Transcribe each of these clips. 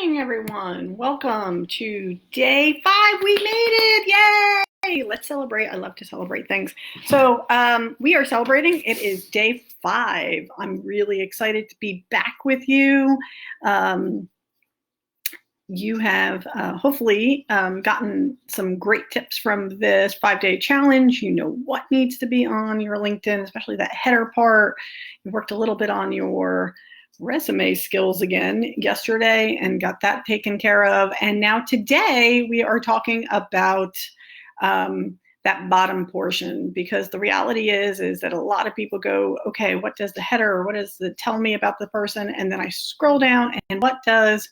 morning, everyone. Welcome to day 5. We made it. Yay! Let's celebrate. I love to celebrate things. So we are celebrating. It is day 5. I'm really excited to be back with you. You have hopefully gotten some great tips from this 5-day challenge. You know what needs to be on your LinkedIn, especially that header part. You worked a little bit on your resume skills again yesterday and got that taken care of. And now today we are talking about that bottom portion, because the reality is that a lot of people go, okay, what does the header or what does the tell me about the person? And then I scroll down and what does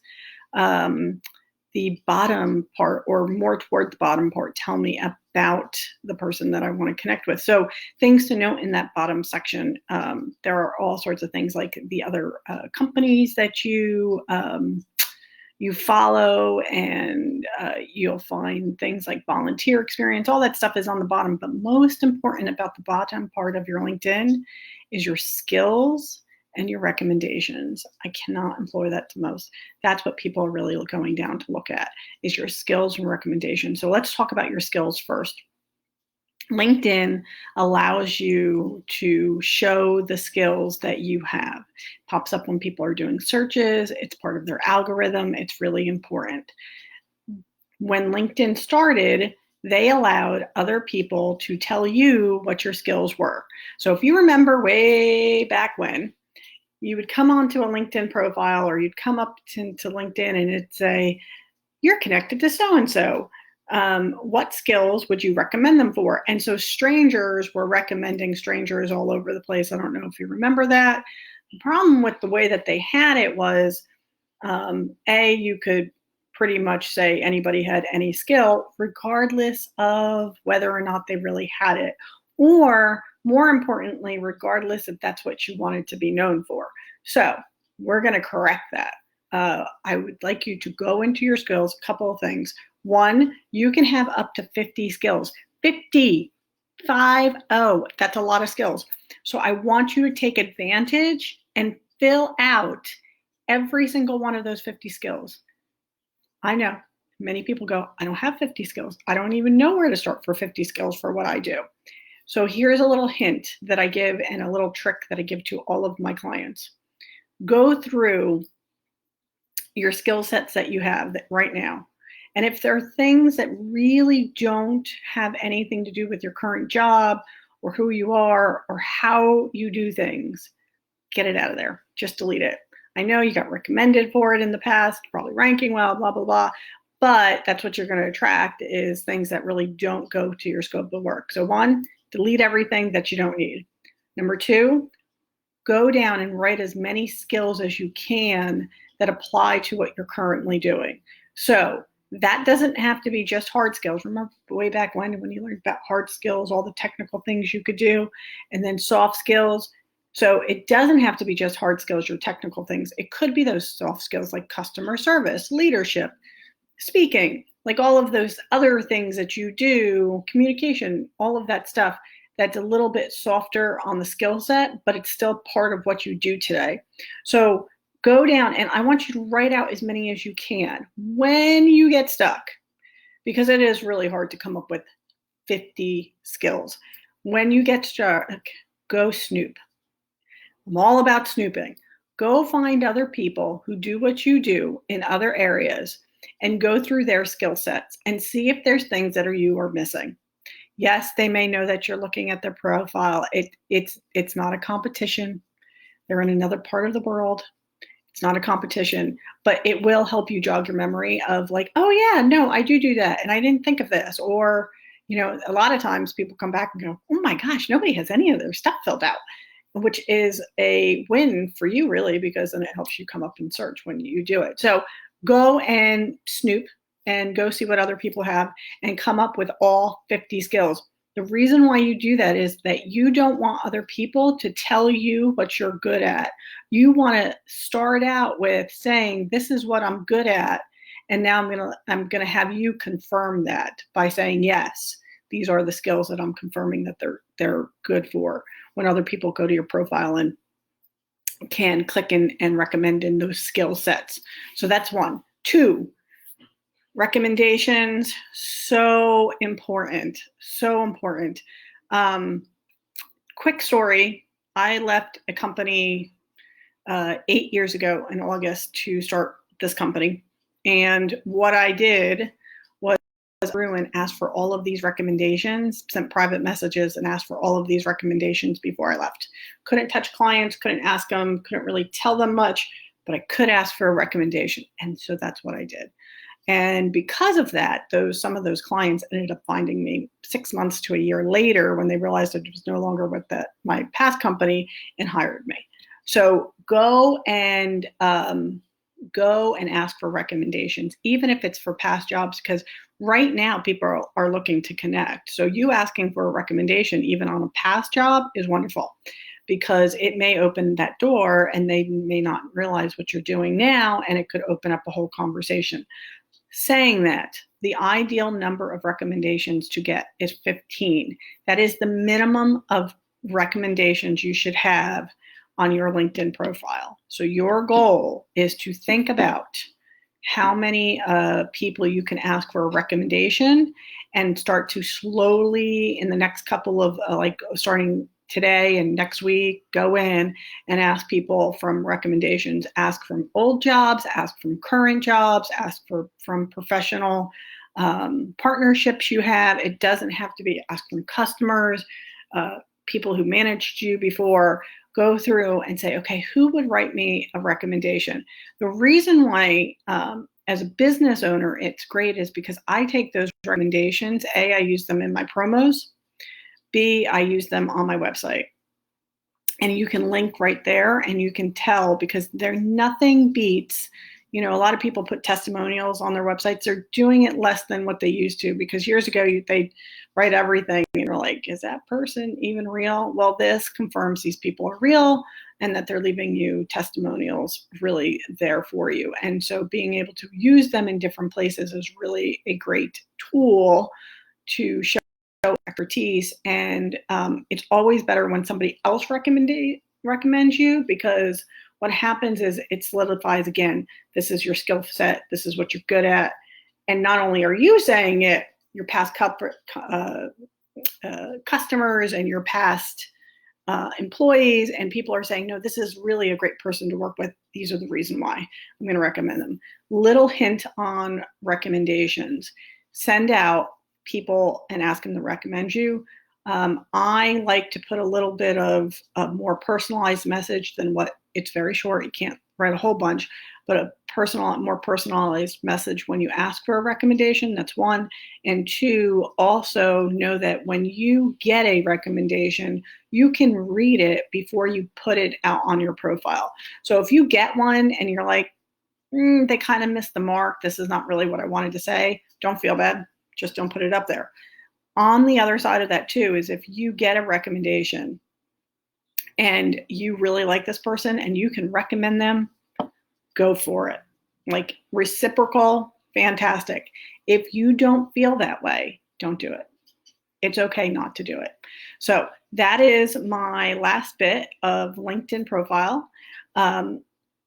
the bottom part, or more toward the bottom part, tell me about the person that I want to connect with. So things to note in that bottom section, there are all sorts of things like the other companies that you follow, and you'll find things like volunteer experience. All that stuff is on the bottom, but most important about the bottom part of your LinkedIn is your skills and your recommendations. I cannot employ that the most. That's what people are really going down to look at, is your skills and recommendations. So let's talk about your skills first. LinkedIn allows you to show the skills that you have. It pops up when people are doing searches. It's part of their algorithm. It's really important. When LinkedIn started, they allowed other people to tell you what your skills were. So if you remember way back when, you would come onto a LinkedIn profile, or you'd come up to LinkedIn and it'd say, you're connected to so-and-so. What skills would you recommend them for? And so strangers were recommending strangers all over the place. I don't know if you remember that. The problem with the way that they had it was, you could pretty much say anybody had any skill, regardless of whether or not they really had it, or more importantly, regardless if that's what you wanted to be known for. So we're going to correct that. I would like you to go into your skills, a couple of things. One, you can have up to 50 skills. 50, 50. That's a lot of skills. So I want you to take advantage and fill out every single one of those 50 skills. I know many people go, I don't have 50 skills. I don't even know where to start for 50 skills for what I do. So here's a little hint that I give, and a little trick that I give to all of my clients. Go through your skill sets that you have right now. And if there are things that really don't have anything to do with your current job, or who you are, or how you do things, get it out of there. Just delete it. I know you got recommended for it in the past, probably ranking well, blah, blah, blah. But that's what you're going to attract, is things that really don't go to your scope of work. So one, delete everything that you don't need. Number two, go down and write as many skills as you can that apply to what you're currently doing. So that doesn't have to be just hard skills. Remember way back when you learned about hard skills, all the technical things you could do, and then soft skills. So it doesn't have to be just hard skills or technical things. It could be those soft skills like customer service, leadership, speaking, like all of those other things that you do, communication, all of that stuff that's a little bit softer on the skill set, but it's still part of what you do today. So go down, and I want you to write out as many as you can when you get stuck, because it is really hard to come up with 50 skills. When you get stuck, go snoop. I'm all about snooping. Go find other people who do what you do in other areas, and go through their skill sets and see if there's things that you are missing. Yes, they may know that you're looking at their profile. It's not a competition. They're in another part of the world. It's not a competition, but it will help you jog your memory of like, oh yeah, no, I do that, and I didn't think of this. Or, a lot of times people come back and go, oh my gosh, nobody has any of their stuff filled out, which is a win for you, really, because then it helps you come up in search when you do it. So go and snoop and go see what other people have and come up with all 50 skills. The reason why you do that is that you don't want other people to tell you what you're good at. You want to start out with saying, this is what I'm good at. And now I'm gonna have you confirm that by saying, yes, these are the skills that I'm confirming that they're good for, when other people go to your profile and can click and recommend in those skill sets. So that's one. Two, recommendations, so important, so important. Quick story, I left a company 8 years ago in August to start this company. And what I did was through and asked for all of these recommendations, sent private messages and asked for all of these recommendations before I left. Couldn't touch clients, couldn't ask them, couldn't really tell them much, but I could ask for a recommendation. And so that's what I did. And because of that, some of those clients ended up finding me 6 months to a year later when they realized I was no longer with my past company and hired me. So go and ask for recommendations, even if it's for past jobs, because right now people are looking to connect. So you asking for a recommendation, even on a past job, is wonderful, because it may open that door and they may not realize what you're doing now, and it could open up a whole conversation. Saying that, the ideal number of recommendations to get is 15. That is the minimum of recommendations you should have on your LinkedIn profile. So your goal is to think about how many people you can ask for a recommendation, and start to slowly, in the next couple of starting today and next week, go in and ask people from recommendations. Ask from old jobs, ask from current jobs, ask from professional partnerships you have. It doesn't have to be ask from customers, people who managed you before. Go through and say, okay, who would write me a recommendation? The reason why, as a business owner, it's great is because I take those recommendations. A, I use them in my promos. B, I use them on my website. And you can link right there and you can tell, because nothing beats, a lot of people put testimonials on their websites. They're doing it less than what they used to, because years ago they write everything and you're like, is that person even real? Well, this confirms these people are real and that they're leaving you testimonials really there for you. And so being able to use them in different places is really a great tool to show expertise. And it's always better when somebody else recommends you, because what happens is it solidifies again, this is your skill set, this is what you're good at. And not only are you saying it, your past customers and your past employees and people are saying, no, this is really a great person to work with. These are the reason why I'm going to recommend them. Little hint on recommendations. Send out people and ask them to recommend you. I like to put a little bit of a more personalized message than what it's very short. You can't write a whole bunch, but a more personalized message when you ask for a recommendation. That's one. And two, also know that when you get a recommendation, you can read it before you put it out on your profile. So if you get one and you're like, they kind of missed the mark, this is not really what I wanted to say, don't feel bad. Just don't put it up there. On the other side of that too is if you get a recommendation and you really like this person and you can recommend them, go for it. Like reciprocal, fantastic. If you don't feel that way, don't do it. It's okay not to do it. So that is my last bit of LinkedIn profile.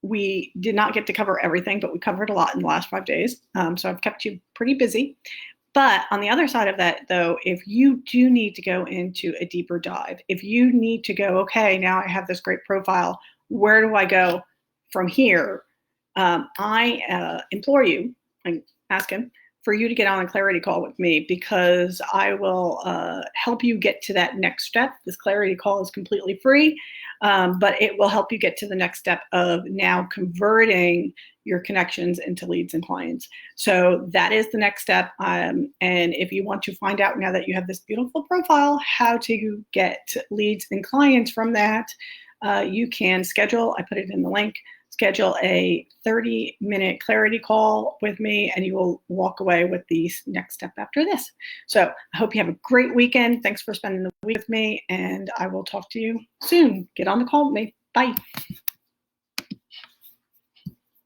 We did not get to cover everything, but we covered a lot in the last 5 days. So I've kept you pretty busy. But on the other side of that, though, if you do need to go into a deeper dive, if you need to go, okay, now I have this great profile, where do I go from here? I implore you, I'm asking for you to get on a clarity call with me, because I will help you get to that next step. This clarity call is completely free, but it will help you get to the next step of now converting your connections into leads and clients. So that is the next step. And if you want to find out, now that you have this beautiful profile, how to get leads and clients from that, you can schedule, I put it in the link, schedule a 30-minute clarity call with me, and you will walk away with the next step after this. So I hope you have a great weekend. Thanks for spending the week with me, and I will talk to you soon. Get on the call with me. Bye.